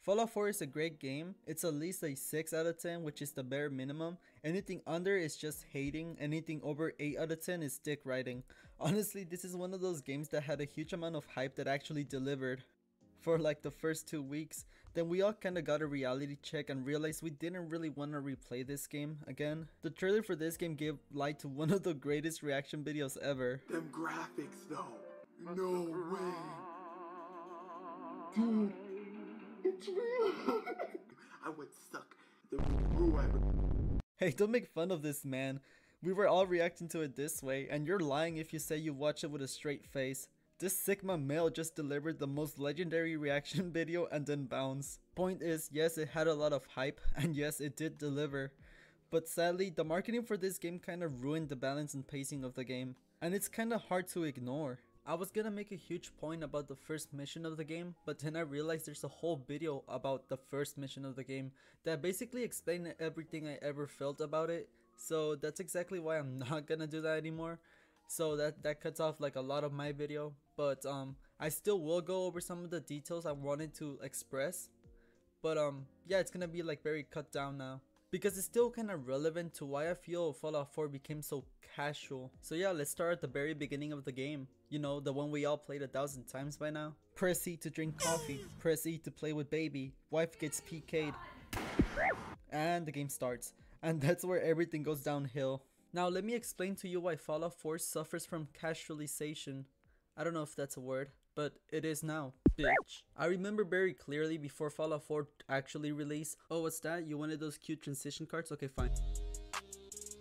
Fallout 4 is a great game. It's at least a 6 out of 10, which is the bare minimum. Anything under is just hating, anything over 8 out of 10 is dick riding. Honestly, this is one of those games that had a huge amount of hype that actually delivered for like the first 2 weeks. Then we all kinda got a reality check and realized we didn't really want to replay this game again. The trailer for this game gave light to one of the greatest reaction videos ever. Them graphics though. No way. Dude, it's real. I would suck the whoever. Hey, don't make fun of this, man. We were all reacting to it this way, and you're lying if you say you watch it with a straight face. This Sigma male just delivered the most legendary reaction video and then bounced. Point is, yes, it had a lot of hype, and yes, it did deliver. But sadly, the marketing for this game kind of ruined the balance and pacing of the game, and it's kind of hard to ignore. I was gonna make a huge point about the first mission of the game, but then I realized there's a whole video about the first mission of the game that basically explained everything I ever felt about it, so that's exactly why I'm not gonna do that anymore. So that cuts off like a lot of my video, but I still will go over some of the details I wanted to express, but yeah, it's gonna be like very cut down now, because it's still kind of relevant to why I feel Fallout 4 became so casual. So yeah, let's start at the very beginning of the game. You know, the one we all played 1,000 times by now. Press E to drink coffee, press E to play with baby, wife gets PK'd, and the game starts. And that's where everything goes downhill. Now let me explain to you why Fallout 4 suffers from casualization. I don't know if that's a word, but it is now, bitch. I remember very clearly before Fallout 4 actually released. Oh, what's that? You wanted those cute transition cards? Okay, fine.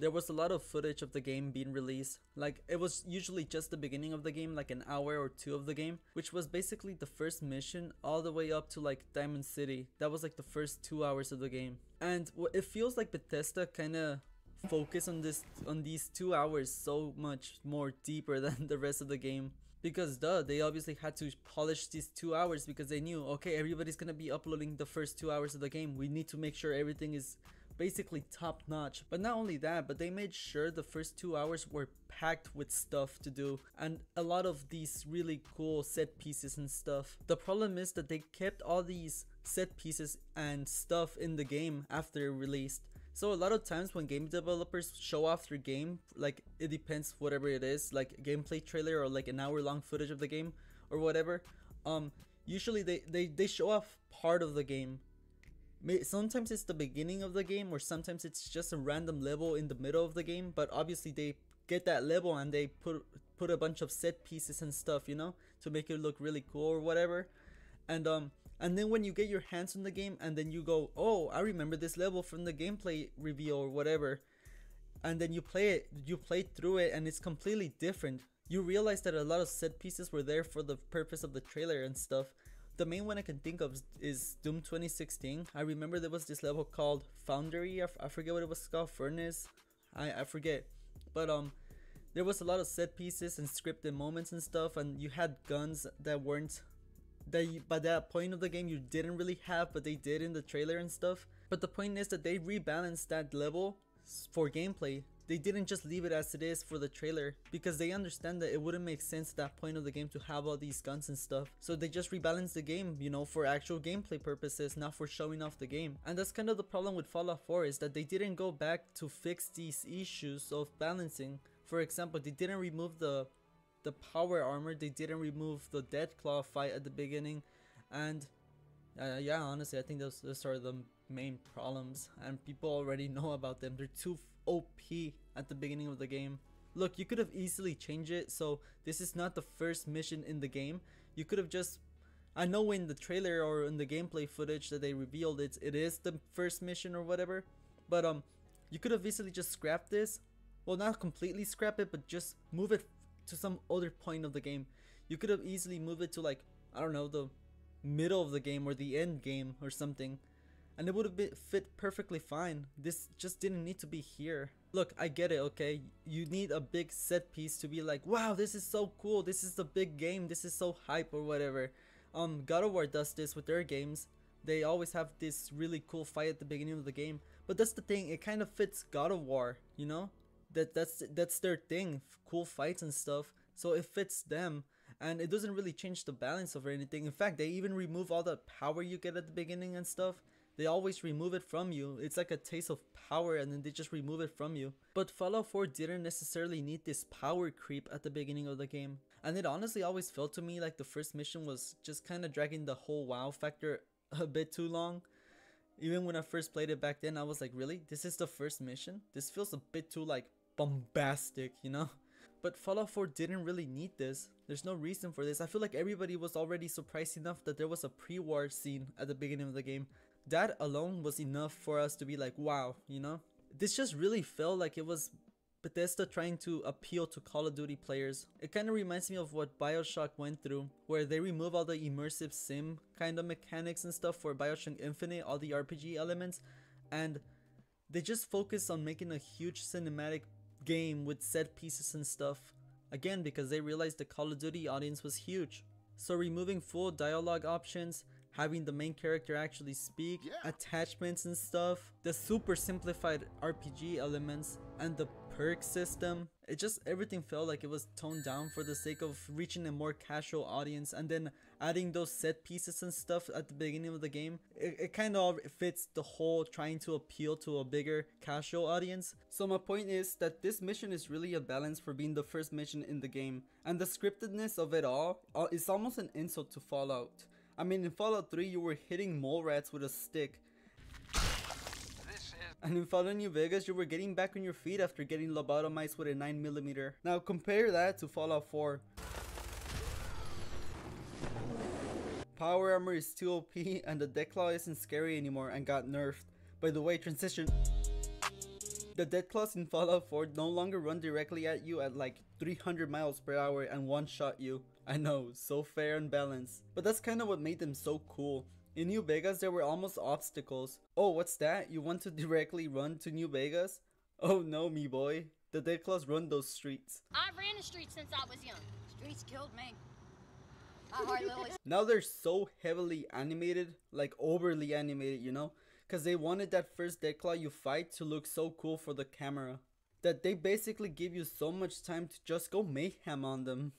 There was a lot of footage of the game being released. Like, it was usually just the beginning of the game, like an hour or two of the game, which was basically the first mission all the way up to like Diamond City. That was like the first 2 hours of the game. And it feels like Bethesda kinda focus on these 2 hours so much more deeper than the rest of the game, because they obviously had to polish these 2 hours because they knew, okay, everybody's gonna be uploading the first 2 hours of the game, we need to make sure everything is basically top notch. But not only that, but they made sure the first 2 hours were packed with stuff to do and a lot of these really cool set pieces and stuff. The problem is that they kept all these set pieces and stuff in the game after it released. So a lot of times when game developers show off their game, like, it depends whatever it is, like a gameplay trailer or like an hour-long footage of the game or whatever, usually they show off part of the game. Sometimes it's the beginning of the game, or sometimes it's just a random level in the middle of the game, but obviously they get that level and they put a bunch of set pieces and stuff, you know, to make it look really cool or whatever. And then when you get your hands on the game and then you go, oh, I remember this level from the gameplay reveal or whatever, and then you play through it and it's completely different. You realize that a lot of set pieces were there for the purpose of the trailer and stuff. The main one I can think of is Doom 2016. I remember there was this level called Foundry. I forget what it was called, Furnace. I forget. But there was a lot of set pieces and scripted moments and stuff, and you had guns that weren't, that by that point of the game you didn't really have, but they did in the trailer and stuff. But the point is that they rebalanced that level for gameplay. They didn't just leave it as it is for the trailer, because they understand that it wouldn't make sense at that point of the game to have all these guns and stuff. So they just rebalanced the game, you know, for actual gameplay purposes, not for showing off the game. And that's kind of the problem with Fallout 4, is that they didn't go back to fix these issues of balancing. For example, they didn't remove the power armor, they didn't remove the Deathclaw fight at the beginning, and yeah, honestly, I think those are the main problems, and people already know about them. They're too OP at the beginning of the game. Look, you could have easily changed it, so this is not the first mission in the game. You could have just, I know in the trailer or in the gameplay footage that they revealed it is the first mission or whatever, but you could have easily just scrapped this. Well, not completely scrap it, but just move it to some other point of the game. You could have easily moved it to, like, I don't know, the middle of the game or the end game or something, and it would have fit perfectly fine. This just didn't need to be here. Look, I get it, okay? You need a big set piece to be like, wow, this is so cool, this is the big game, this is so hype or whatever. God of War does this with their games. They always have this really cool fight at the beginning of the game, but that's the thing, it kind of fits God of War, you know? That's their thing, cool fights and stuff, so it fits them. and it doesn't really change the balance of anything. In fact, they even remove all the power you get at the beginning and stuff. They always remove it from you. It's like a taste of power and then they just remove it from you. But Fallout 4 didn't necessarily need this power creep at the beginning of the game. And it honestly always felt to me like the first mission was just kind of dragging the whole wow factor a bit too long. Even when I first played it back then, I was like, really? This is the first mission? This feels a bit too like bombastic, you know? But Fallout 4 didn't really need this. There's no reason for this. I feel like everybody was already surprised enough that there was a pre-war scene at the beginning of the game. That alone was enough for us to be like, wow, you know? This just really felt like it was Bethesda trying to appeal to Call of Duty players. It kind of reminds me of what BioShock went through, where they remove all the immersive sim kind of mechanics and stuff for BioShock Infinite, all the RPG elements, and they just focus on making a huge cinematic game with set pieces and stuff. Again, because they realized the Call of Duty audience was huge. So removing full dialogue options, having the main character actually speak, attachments and stuff, the super simplified RPG elements, and the perk system. It just, everything felt like it was toned down for the sake of reaching a more casual audience, and then adding those set pieces and stuff at the beginning of the game. It kind of fits the whole trying to appeal to a bigger casual audience. So my point is that this mission is really a balance for being the first mission in the game, and the scriptedness of it all is almost an insult to Fallout. I mean, in Fallout 3 you were hitting mole rats with a stick. And in Fallout New Vegas, you were getting back on your feet after getting lobotomized with a 9mm. Now compare that to Fallout 4. Power armor is too OP and the Deathclaw isn't scary anymore and got nerfed. By the way, transition. The Deathclaws in Fallout 4 no longer run directly at you at like 300 miles per hour and one-shot you. I know, so fair and balanced. But that's kind of what made them so cool. In New Vegas, there were almost obstacles. Oh, what's that? You want to directly run to New Vegas? Oh no, me boy. The Deathclaws run those streets. I ran the streets since I was young. Streets killed me. I hardly always... Now they're so heavily animated, like overly animated, you know? Because they wanted that first Deathclaw you fight to look so cool for the camera, that they basically give you so much time to just go mayhem on them.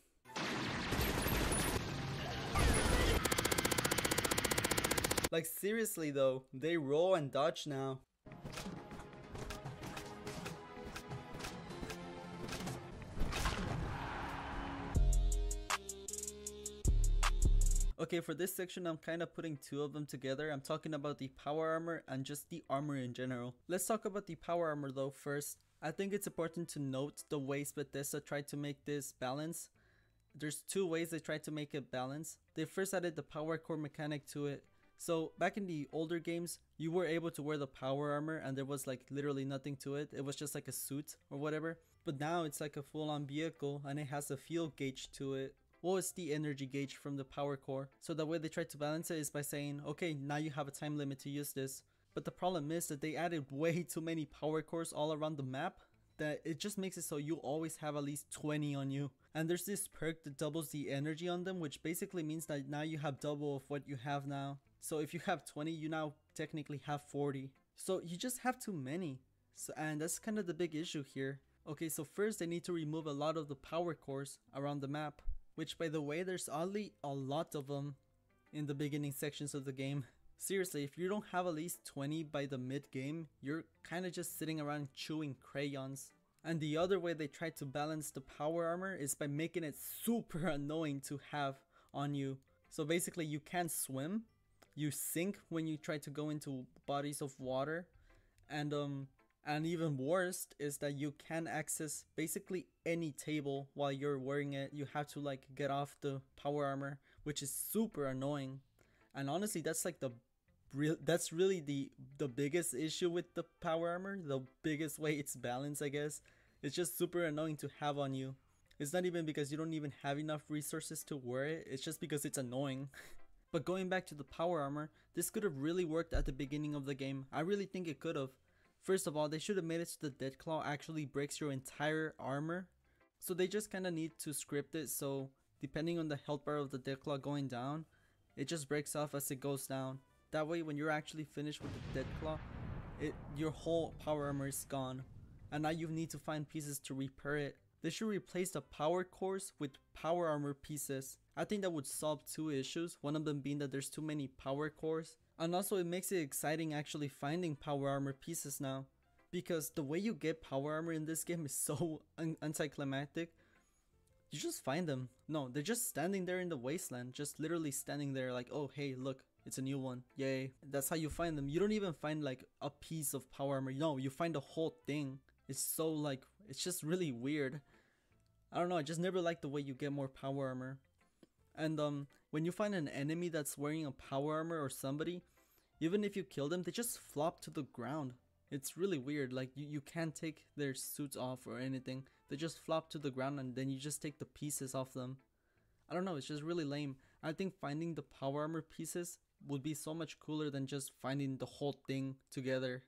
Like seriously though, they roll and dodge now. Okay, for this section I'm kind of putting two of them together. I'm talking about the power armor and just the armor in general. Let's talk about the power armor though first. I think it's important to note the ways Bethesda tried to make this balance. There's two ways they tried to make it balance. They first added the power core mechanic to it. So back in the older games, you were able to wear the power armor and there was like literally nothing to it. It was just like a suit or whatever. But now it's like a full-on vehicle and it has a fuel gauge to it. Well, it's the energy gauge from the power core. So the way they tried to balance it is by saying, okay, now you have a time limit to use this. But the problem is that they added way too many power cores all around the map, that it just makes it so you always have at least 20 on you. And there's this perk that doubles the energy on them, which basically means that now you have double of what you have now. So if you have 20, you now technically have 40. So you just have too many. So, and that's kind of the big issue here. Okay, so first they need to remove a lot of the power cores around the map. Which, by the way, there's oddly a lot of them in the beginning sections of the game. Seriously, if you don't have at least 20 by the mid-game, you're kind of just sitting around chewing crayons. And the other way they try to balance the power armor is by making it super annoying to have on you. So basically you can't swim, you sink when you try to go into bodies of water, and even worse is that you can't access basically any table while you're wearing it. You have to like get off the power armor, which is super annoying. And honestly, that's like that's really the biggest issue with the power armor. The biggest way it's balanced, I guess. It's just super annoying to have on you. It's not even because you don't even have enough resources to wear it. It's just because it's annoying. But going back to the power armor, this could have really worked at the beginning of the game. I really think it could have. First of all, they should have made it so the Deathclaw actually breaks your entire armor. So they just kind of need to script it so depending on the health bar of the Deathclaw going down, it just breaks off as it goes down. That way when you're actually finished with the Deathclaw, your whole power armor is gone. And now you need to find pieces to repair it. They should replace the power cores with power armor pieces. I think that would solve two issues, one of them being that there's too many power cores, and also it makes it exciting actually finding power armor pieces now. Because the way you get power armor in this game is so anticlimactic. You just find them. No, they're just standing there in the wasteland, just literally standing there like, oh hey, look, it's a new one, yay. That's how you find them. You don't even find like a piece of power armor, no, you find the whole thing. It's so like, it's just really weird. I don't know, I just never liked the way you get more power armor. And when you find an enemy that's wearing a power armor or somebody, even if you kill them, they just flop to the ground. It's really weird, like you can't take their suits off or anything. They just flop to the ground and then you just take the pieces off them. I don't know, it's just really lame. I think finding the power armor pieces would be so much cooler than just finding the whole thing together.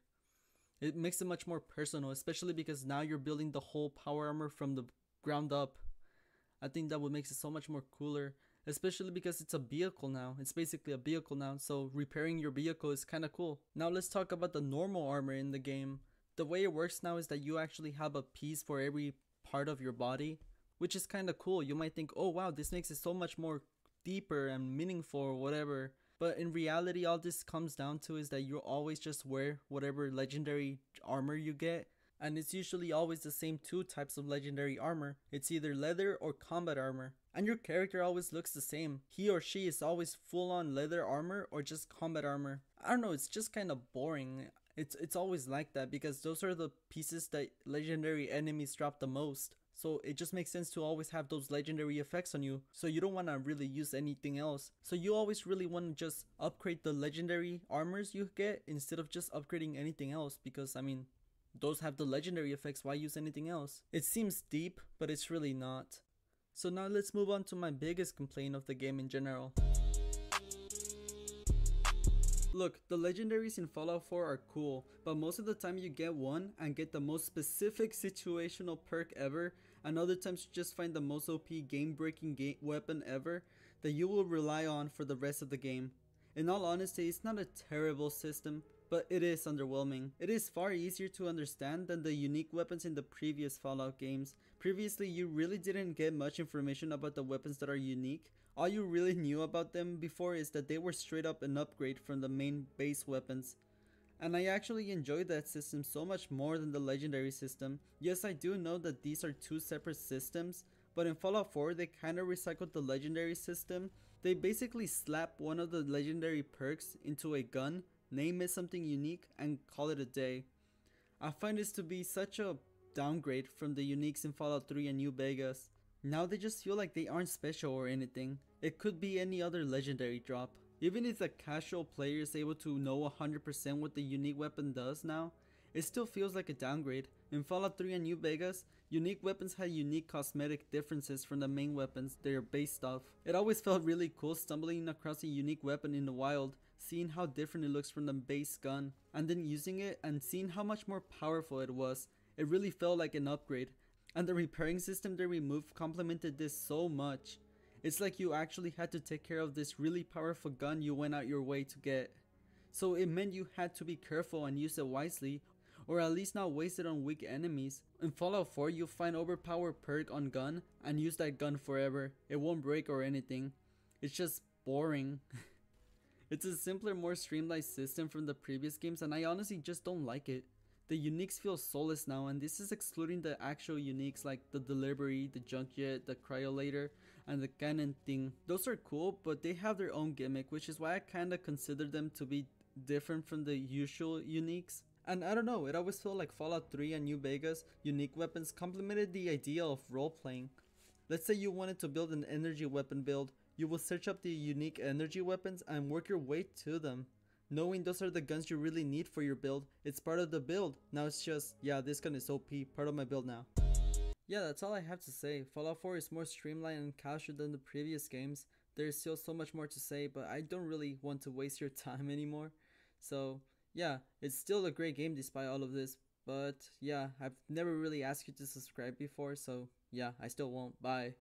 It makes it much more personal, especially because now you're building the whole power armor from the ground up. I think that would make it so much more cooler, especially because it's a vehicle now. It's basically a vehicle now, so repairing your vehicle is kind of cool. Now let's talk about the normal armor in the game. The way it works now is that you actually have a piece for every part of your body, which is kind of cool. You might think, oh wow, this makes it so much more deeper and meaningful or whatever. But in reality, all this comes down to is that you always just wear whatever legendary armor you get. And it's usually always the same two types of legendary armor. It's either leather or combat armor. And your character always looks the same. He or she is always full on leather armor or just combat armor. I don't know, it's just kind of boring. It's always like that because those are the pieces that legendary enemies drop the most. So it just makes sense to always have those legendary effects on you. So you don't want to really use anything else. So you always really want to just upgrade the legendary armors you get instead of just upgrading anything else. Because I mean, those have the legendary effects, why use anything else? It seems deep, but it's really not. So now let's move on to my biggest complaint of the game in general. Look, the legendaries in Fallout 4 are cool, but most of the time you get one and get the most specific situational perk ever, and other times you just find the most OP game-breaking weapon ever that you will rely on for the rest of the game. In all honesty, it's not a terrible system, but it is underwhelming. It is far easier to understand than the unique weapons in the previous Fallout games. Previously, you really didn't get much information about the weapons that are unique. All you really knew about them before is that they were straight up an upgrade from the main base weapons. And I actually enjoyed that system so much more than the legendary system. Yes, I do know that these are two separate systems, but in Fallout 4 they kinda recycled the legendary system. They basically slap one of the legendary perks into a gun, name it something unique, and call it a day. I find this to be such a downgrade from the uniques in Fallout 3 and New Vegas. Now they just feel like they aren't special or anything. It could be any other legendary drop. Even if the casual player is able to know 100% what the unique weapon does now, it still feels like a downgrade. In Fallout 3 and New Vegas, unique weapons had unique cosmetic differences from the main weapons they are based off. It always felt really cool stumbling across a unique weapon in the wild, seeing how different it looks from the base gun, and then using it and seeing how much more powerful it was. It really felt like an upgrade. And the repairing system they removed complemented this so much. It's like you actually had to take care of this really powerful gun you went out your way to get. So it meant you had to be careful and use it wisely, or at least not waste it on weak enemies. In Fallout 4 you'll find overpowered perk on gun and use that gun forever. It won't break or anything. It's just boring. It's a simpler, more streamlined system from the previous games and I honestly just don't like it. The uniques feel soulless now, and this is excluding the actual uniques like the delivery, the junk jet, the cryolator, and the cannon thing. Those are cool, but they have their own gimmick, which is why I kinda consider them to be different from the usual uniques. And I don't know, it always felt like Fallout 3 and New Vegas unique weapons complemented the idea of role-playing. Let's say you wanted to build an energy weapon build, you will search up the unique energy weapons and work your way to them. Knowing those are the guns you really need for your build, it's part of the build. Now it's just, yeah, this gun is OP, part of my build now. Yeah, that's all I have to say. Fallout 4 is more streamlined and casual than the previous games. There's still so much more to say, but I don't really want to waste your time anymore. So, yeah, it's still a great game despite all of this. But, yeah, I've never really asked you to subscribe before, so yeah, I still won't. Bye.